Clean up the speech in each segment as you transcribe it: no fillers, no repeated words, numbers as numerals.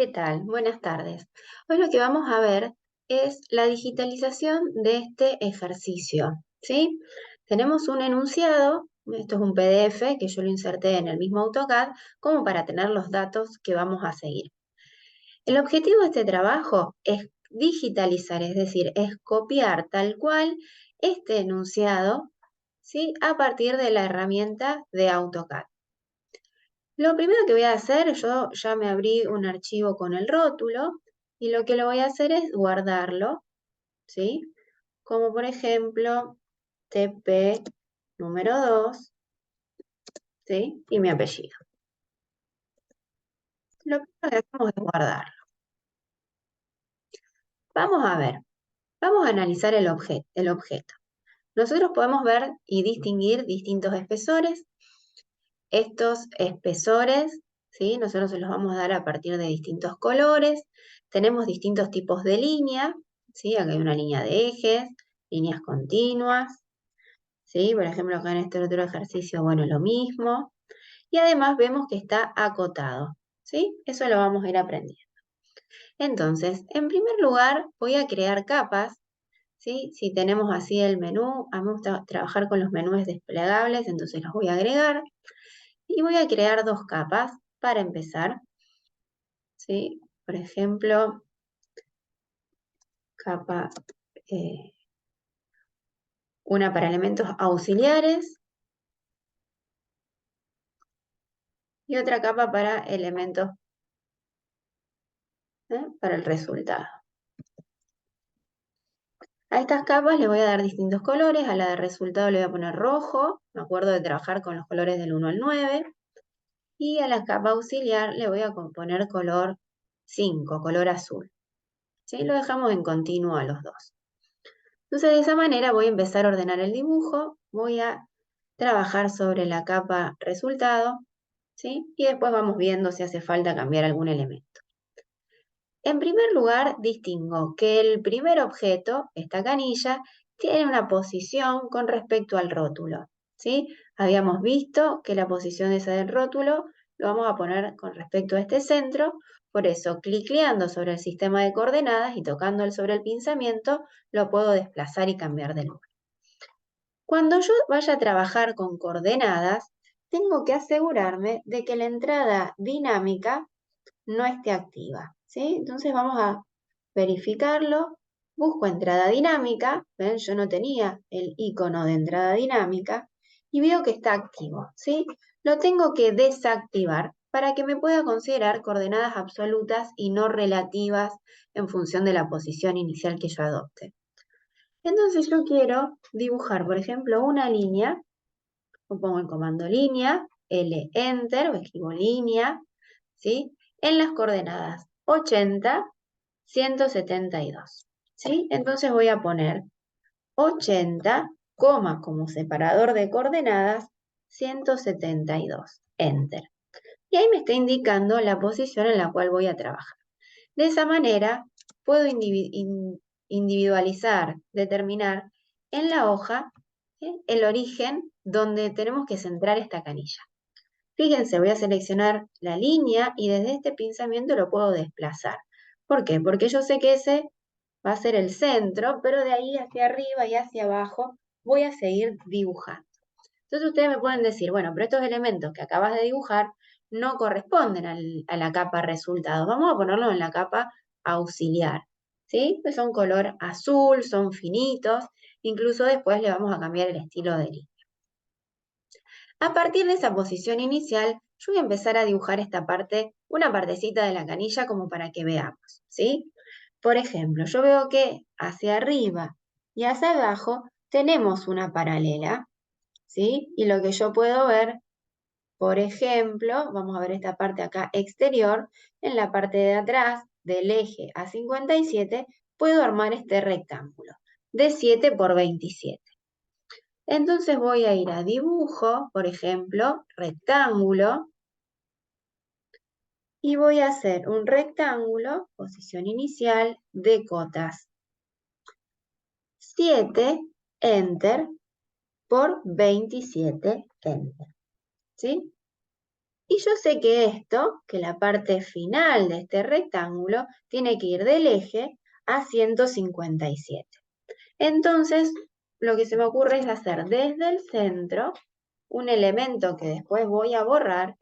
¿Qué tal? Buenas tardes. Hoy lo que vamos a ver es la digitalización de este ejercicio, ¿sí? Tenemos un enunciado, esto es un PDF que yo lo inserté en el mismo AutoCAD como para tener los datos que vamos a seguir. El objetivo de este trabajo es digitalizar, es decir, es copiar tal cual este enunciado, ¿sí? A partir de la herramienta de AutoCAD. Lo primero que voy a hacer, yo ya me abrí un archivo con el rótulo y lo que lo voy a hacer es guardarlo, ¿sí? Como por ejemplo, TP número 2, ¿sí? Y mi apellido. Lo primero que hacemos es guardarlo. Vamos a ver, vamos a analizar el objeto. Nosotros podemos ver y distinguir distintos espesores. Estos espesores, ¿sí? Nosotros se los vamos a dar a partir de distintos colores. Tenemos distintos tipos de línea, ¿sí? Acá hay una línea de ejes, líneas continuas, ¿sí? Por ejemplo, acá en este otro ejercicio, bueno, lo mismo. Y además vemos que está acotado, ¿sí? Eso lo vamos a ir aprendiendo. Entonces, en primer lugar, voy a crear capas, ¿sí? Si tenemos así el menú, a mí me gusta trabajar con los menús desplegables, entonces los voy a agregar. Y voy a crear dos capas para empezar, ¿sí? Por ejemplo, capa, eh, una para elementos auxiliares y otra capa para elementos, para el resultado. A estas capas le voy a dar distintos colores, a la de resultado le voy a poner rojo, me acuerdo de trabajar con los colores del 1 al 9, y a la capa auxiliar le voy a poner color 5, color azul. ¿Sí? Lo dejamos en continuo a los dos. Entonces, de esa manera voy a empezar a ordenar el dibujo, voy a trabajar sobre la capa resultado, ¿sí? Y después vamos viendo si hace falta cambiar algún elemento. En primer lugar, distingo que el primer objeto, esta canilla, tiene una posición con respecto al rótulo, ¿sí? Habíamos visto que la posición esa del rótulo lo vamos a poner con respecto a este centro, por eso, clicleando sobre el sistema de coordenadas y tocando sobre el pinzamiento, lo puedo desplazar y cambiar de lugar. Cuando yo vaya a trabajar con coordenadas, tengo que asegurarme de que la entrada dinámica no esté activa, ¿sí? Entonces vamos a verificarlo. Busco entrada dinámica, ¿ven? Yo no tenía el icono de entrada dinámica y veo que está activo, ¿sí? Lo tengo que desactivar para que me pueda considerar coordenadas absolutas y no relativas en función de la posición inicial que yo adopte. Entonces yo quiero dibujar, por ejemplo, una línea, pongo el comando línea, L, Enter, o escribo línea, ¿sí? En las coordenadas 80, 172, ¿sí? Entonces voy a poner 80, como separador de coordenadas, 172, Enter. Y ahí me está indicando la posición en la cual voy a trabajar. De esa manera, puedo individualizar, determinar en la hoja el origen donde tenemos que centrar esta canilla. Fíjense, voy a seleccionar la línea y desde este pinzamiento lo puedo desplazar. ¿Por qué? Porque yo sé que ese va a ser el centro, pero de ahí hacia arriba y hacia abajo voy a seguir dibujando. Entonces ustedes me pueden decir, bueno, pero estos elementos que acabas de dibujar no corresponden a la capa resultados. Vamos a ponerlos en la capa auxiliar, ¿sí? Pues son color azul, son finitos, incluso después le vamos a cambiar el estilo de línea. A partir de esa posición inicial, yo voy a empezar a dibujar esta parte, una partecita de la canilla como para que veamos, ¿sí? Por ejemplo, yo veo que hacia arriba y hacia abajo tenemos una paralela, ¿sí? Y lo que yo puedo ver, por ejemplo, vamos a ver esta parte acá exterior, en la parte de atrás del eje A57, puedo armar este rectángulo de 7 por 27. Entonces voy a ir a dibujo, por ejemplo, rectángulo, y voy a hacer un rectángulo, posición inicial, de cotas 7, Enter, por 27, Enter. ¿Sí? Y yo sé que esto, que la parte final de este rectángulo, tiene que ir del eje a 157. Entonces, lo que se me ocurre es hacer desde el centro un elemento que después voy a borrar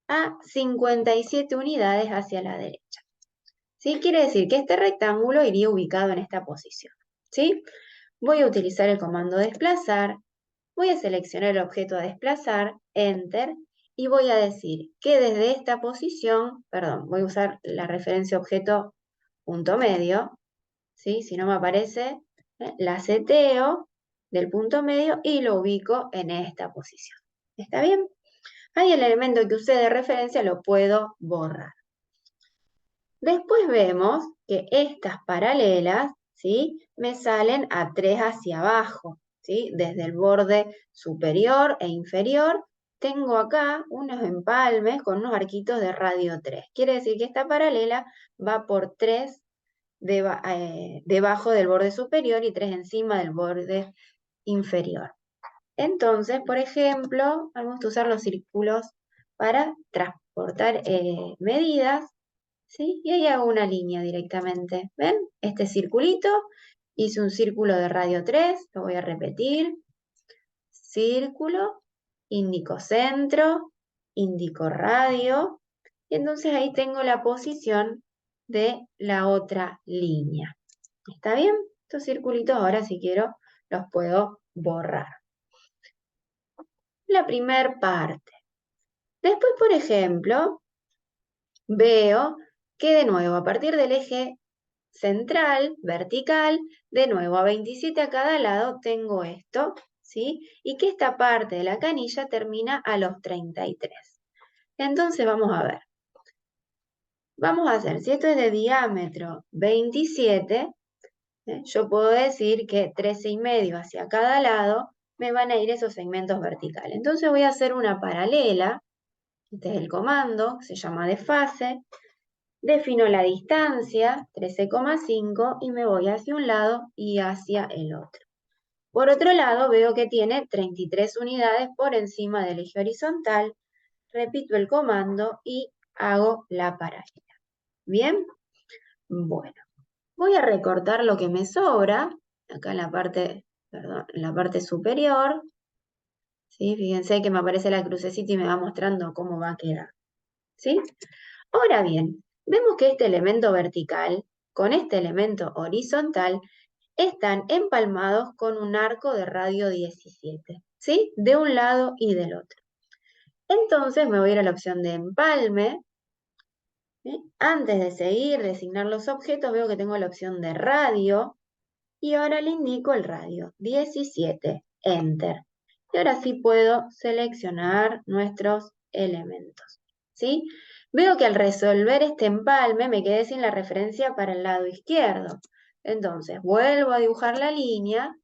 a 57 unidades hacia la derecha. ¿Sí? Quiere decir que este rectángulo iría ubicado en esta posición. ¿Sí? Voy a utilizar el comando desplazar, voy a seleccionar el objeto a desplazar, Enter, y voy a decir que desde esta posición, perdón, voy a usar la referencia objeto punto medio, ¿sí? Si no me aparece, la seteo del punto medio y lo ubico en esta posición. ¿Está bien? Ahí el elemento que usé de referencia lo puedo borrar. Después vemos que estas paralelas, ¿sí? Me salen a 3 hacia abajo, ¿sí? Desde el borde superior e inferior, tengo acá unos empalmes con unos arquitos de radio 3. Quiere decir que esta paralela va por 3 debajo del borde superior y 3 encima del borde inferior. Entonces, por ejemplo, vamos a usar los círculos para transportar medidas, ¿sí? Y ahí hago una línea directamente. ¿Ven? Este circulito, hice un círculo de radio 3, lo voy a repetir. Círculo, indico centro, indico radio, y entonces ahí tengo la posición de la otra línea. ¿Está bien? Estos circulitos ahora si quiero los puedo borrar. La primera parte. Después, por ejemplo, veo que de nuevo a partir del eje central, vertical, de nuevo a 27 a cada lado tengo esto, ¿sí? Y que esta parte de la canilla termina a los 33. Entonces vamos a ver. Vamos a hacer, si esto es de diámetro 27, yo puedo decir que 13,5 hacia cada lado me van a ir esos segmentos verticales. Entonces voy a hacer una paralela, este es el comando, se llama desfase, defino la distancia, 13,5, y me voy hacia un lado y hacia el otro. Por otro lado, veo que tiene 33 unidades por encima del eje horizontal, repito el comando y hago la paralela. ¿Bien? Bueno, voy a recortar lo que me sobra, acá en la parte, perdón, en la parte superior, ¿sí? Fíjense que me aparece la crucecita y me va mostrando cómo va a quedar, ¿sí? Ahora bien, vemos que este elemento vertical con este elemento horizontal están empalmados con un arco de radio 17, ¿sí? De un lado y del otro. Entonces me voy a ir a la opción de empalme. ¿Sí? Antes de seguir, designar los objetos, veo que tengo la opción de radio y ahora le indico el radio, 17, Enter. Y ahora sí puedo seleccionar nuestros elementos, ¿sí? Veo que al resolver este empalme me quedé sin la referencia para el lado izquierdo. Entonces vuelvo a dibujar la línea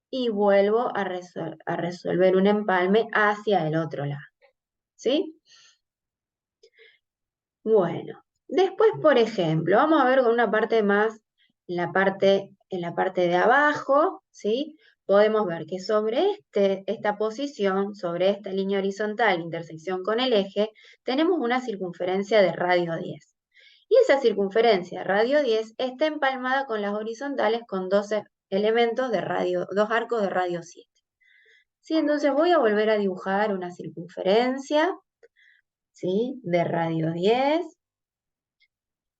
y vuelvo a resolver un empalme hacia el otro lado, ¿sí? Bueno, después, por ejemplo, vamos a ver con una parte más, en la parte de abajo, ¿sí? Podemos ver que sobre esta posición, sobre esta línea horizontal, intersección con el eje, tenemos una circunferencia de radio 10. Y esa circunferencia de radio 10 está empalmada con las horizontales con dos elementos de radio, dos arcos de radio 7. ¿Sí? Entonces voy a volver a dibujar una circunferencia, ¿sí? De radio 10.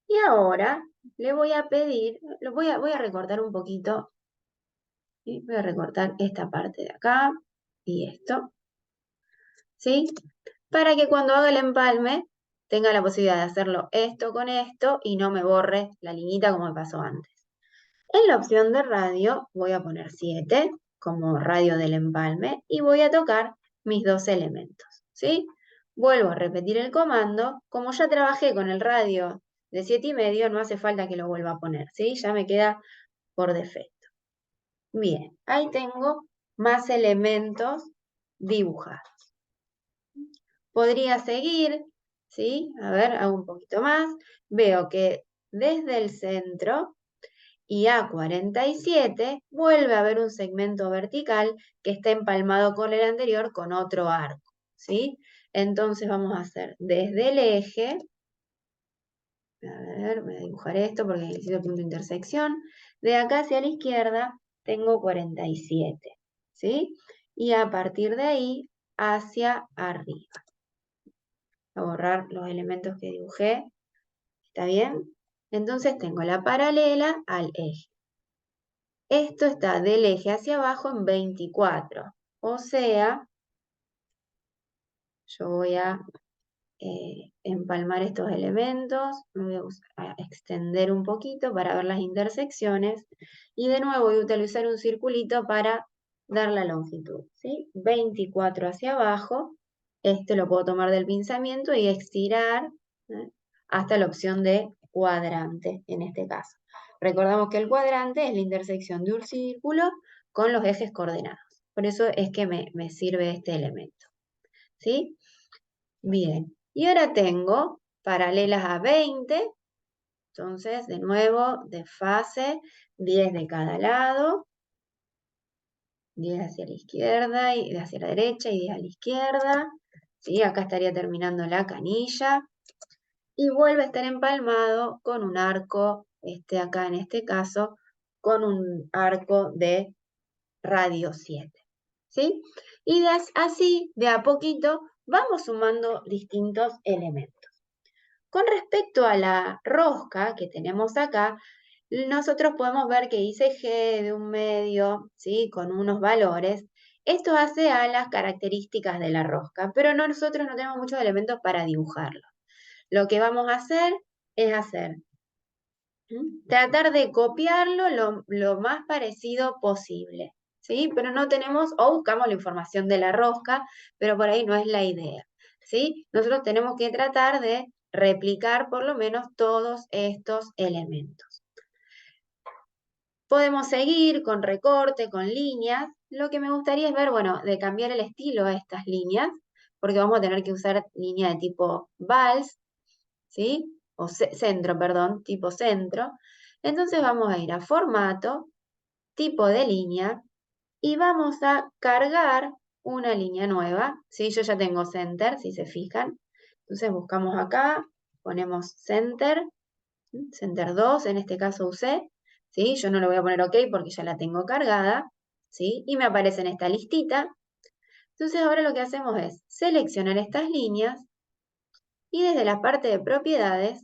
Y ahora le voy a pedir, voy a recortar un poquito, ¿sí? Voy a recortar esta parte de acá y esto, ¿sí? Para que cuando haga el empalme tenga la posibilidad de hacerlo esto con esto y no me borre la liñita como me pasó antes. En la opción de radio voy a poner 7 como radio del empalme y voy a tocar mis dos elementos, ¿sí? Vuelvo a repetir el comando. Como ya trabajé con el radio de 7,5, no hace falta que lo vuelva a poner, ¿sí? Ya me queda por defecto. Bien, ahí tengo más elementos dibujados. Podría seguir, ¿sí? A ver, hago un poquito más. Veo que desde el centro y A47 vuelve a haber un segmento vertical que está empalmado con el anterior con otro arco, ¿sí? Entonces vamos a hacer desde el eje, a ver, voy a dibujar esto porque necesito punto de intersección. De acá hacia la izquierda tengo 47, ¿sí? Y a partir de ahí hacia arriba. Voy a borrar los elementos que dibujé, ¿está bien? Entonces tengo la paralela al eje. Esto está del eje hacia abajo en 24. O sea, yo voy a empalmar estos elementos, me voy a extender un poquito para ver las intersecciones y de nuevo voy a utilizar un circulito para dar la longitud, ¿sí? 24 hacia abajo, este lo puedo tomar del pinzamiento y estirar, ¿eh? Hasta la opción de cuadrante en este caso. Recordamos que el cuadrante es la intersección de un círculo con los ejes coordenados, por eso es que me sirve este elemento, ¿sí? Bien, y ahora tengo paralelas a 20, entonces de nuevo desfase, 10 de cada lado, 10 hacia la izquierda y hacia la derecha y 10 a la izquierda, ¿sí? Acá estaría terminando la canilla y vuelve a estar empalmado con un arco, acá en este caso, con un arco de radio 7, ¿sí? Y así, de a poquito, vamos sumando distintos elementos. Con respecto a la rosca que tenemos acá, nosotros podemos ver que hice G de un medio, ¿sí? Con unos valores. Esto hace a las características de la rosca, pero nosotros no tenemos muchos elementos para dibujarlo. Lo que vamos a hacer es tratar de copiarlo lo más parecido posible, ¿sí? Pero no tenemos, o buscamos la información de la rosca, pero por ahí no es la idea, ¿sí? Nosotros tenemos que tratar de replicar por lo menos todos estos elementos. Podemos seguir con recorte, con líneas. Lo que me gustaría es ver, bueno, de cambiar el estilo a estas líneas, porque vamos a tener que usar línea de tipo vals, ¿sí? O centro, perdón, tipo centro. Entonces vamos a ir a formato, tipo de línea, y vamos a cargar una línea nueva, ¿sí? Yo ya tengo center, si se fijan. Entonces buscamos acá, ponemos center, center 2, en este caso usé, ¿sí? Yo no le voy a poner OK porque ya la tengo cargada, ¿sí? Y me aparece en esta listita. Entonces ahora lo que hacemos es seleccionar estas líneas y desde la parte de propiedades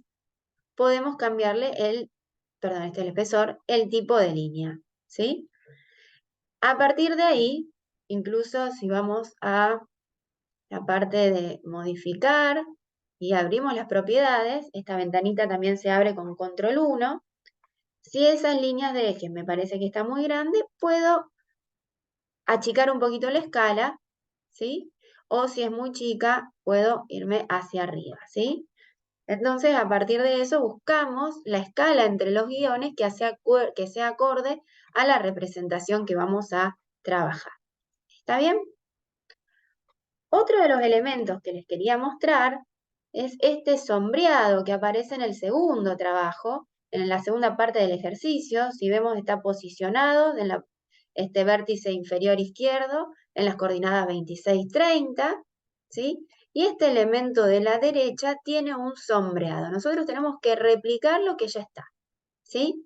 podemos cambiarle el espesor, el tipo de línea, ¿sí? A partir de ahí, incluso si vamos a la parte de modificar y abrimos las propiedades, esta ventanita también se abre con control 1. Si esas líneas de eje me parece que está muy grande, puedo achicar un poquito la escala, ¿sí? O si es muy chica, puedo irme hacia arriba, ¿sí? Entonces, a partir de eso, buscamos la escala entre los guiones que sea acorde a la representación que vamos a trabajar. ¿Está bien? Otro de los elementos que les quería mostrar es este sombreado que aparece en el segundo trabajo, en la segunda parte del ejercicio. Si vemos, está posicionado en este vértice inferior izquierdo en las coordenadas 26, 30, ¿sí? Y este elemento de la derecha tiene un sombreado. Nosotros tenemos que replicar lo que ya está, ¿sí?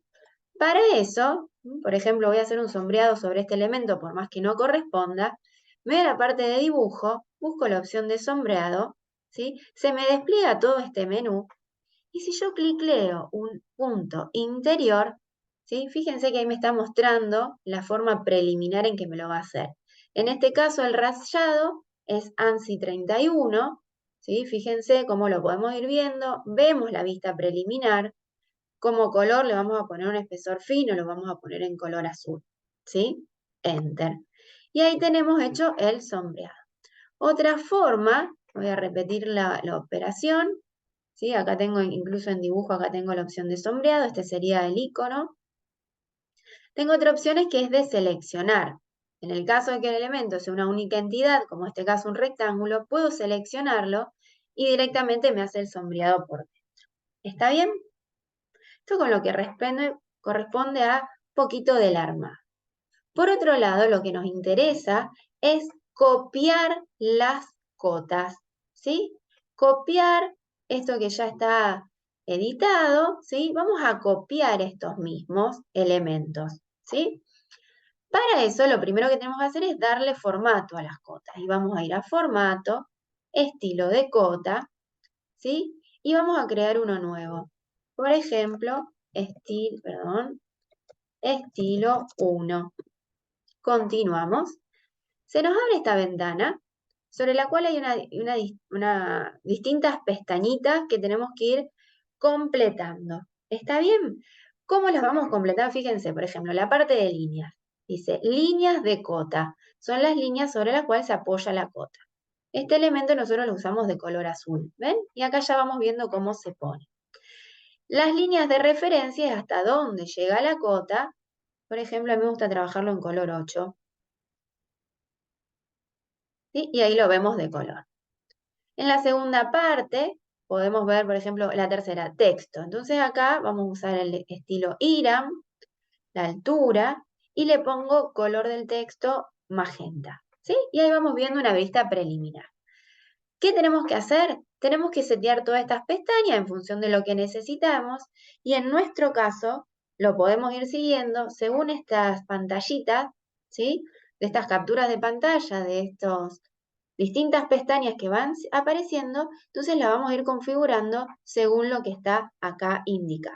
Para eso, por ejemplo, voy a hacer un sombreado sobre este elemento, por más que no corresponda, me voy a la parte de dibujo, busco la opción de sombreado, ¿sí? Se me despliega todo este menú, y si yo clicleo un punto interior, ¿sí? Fíjense que ahí me está mostrando la forma preliminar en que me lo va a hacer. En este caso, el rayado es ANSI 31, ¿sí? Fíjense cómo lo podemos ir viendo, vemos la vista preliminar. Como color le vamos a poner un espesor fino, lo vamos a poner en color azul, ¿sí? Enter. Y ahí tenemos hecho el sombreado. Otra forma, voy a repetir la operación, ¿sí? Acá tengo, incluso en dibujo, acá tengo la opción de sombreado, este sería el icono. Tengo otra opción que es de seleccionar. En el caso de que el elemento sea una única entidad, como en este caso un rectángulo, puedo seleccionarlo y directamente me hace el sombreado por dentro. ¿Está bien? Esto con lo que corresponde a poquito del arma. Por otro lado, lo que nos interesa es copiar las cotas, ¿sí? Copiar esto que ya está editado, ¿sí? Vamos a copiar estos mismos elementos, ¿sí? Para eso, lo primero que tenemos que hacer es darle formato a las cotas. Y vamos a ir a formato, estilo de cota, ¿sí? Y vamos a crear uno nuevo. Por ejemplo, estilo 1. Continuamos. Se nos abre esta ventana sobre la cual hay distintas pestañitas que tenemos que ir completando. ¿Está bien? ¿Cómo las vamos a completar? Fíjense, por ejemplo, la parte de líneas. Dice líneas de cota. Son las líneas sobre las cuales se apoya la cota. Este elemento nosotros lo usamos de color azul. ¿Ven? Y acá ya vamos viendo cómo se pone. Las líneas de referencia es hasta dónde llega la cota. Por ejemplo, a mí me gusta trabajarlo en color 8. ¿Sí? Y ahí lo vemos de color. En la segunda parte podemos ver, por ejemplo, la tercera, texto. Entonces acá vamos a usar el estilo IRAM, la altura, y le pongo color del texto magenta. ¿Sí? Y ahí vamos viendo una vista preliminar. ¿Qué tenemos que hacer? Tenemos que setear todas estas pestañas en función de lo que necesitamos y en nuestro caso lo podemos ir siguiendo según estas pantallitas, ¿sí? De estas capturas de pantalla, de estos distintas pestañas que van apareciendo, entonces la vamos a ir configurando según lo que está acá indicado.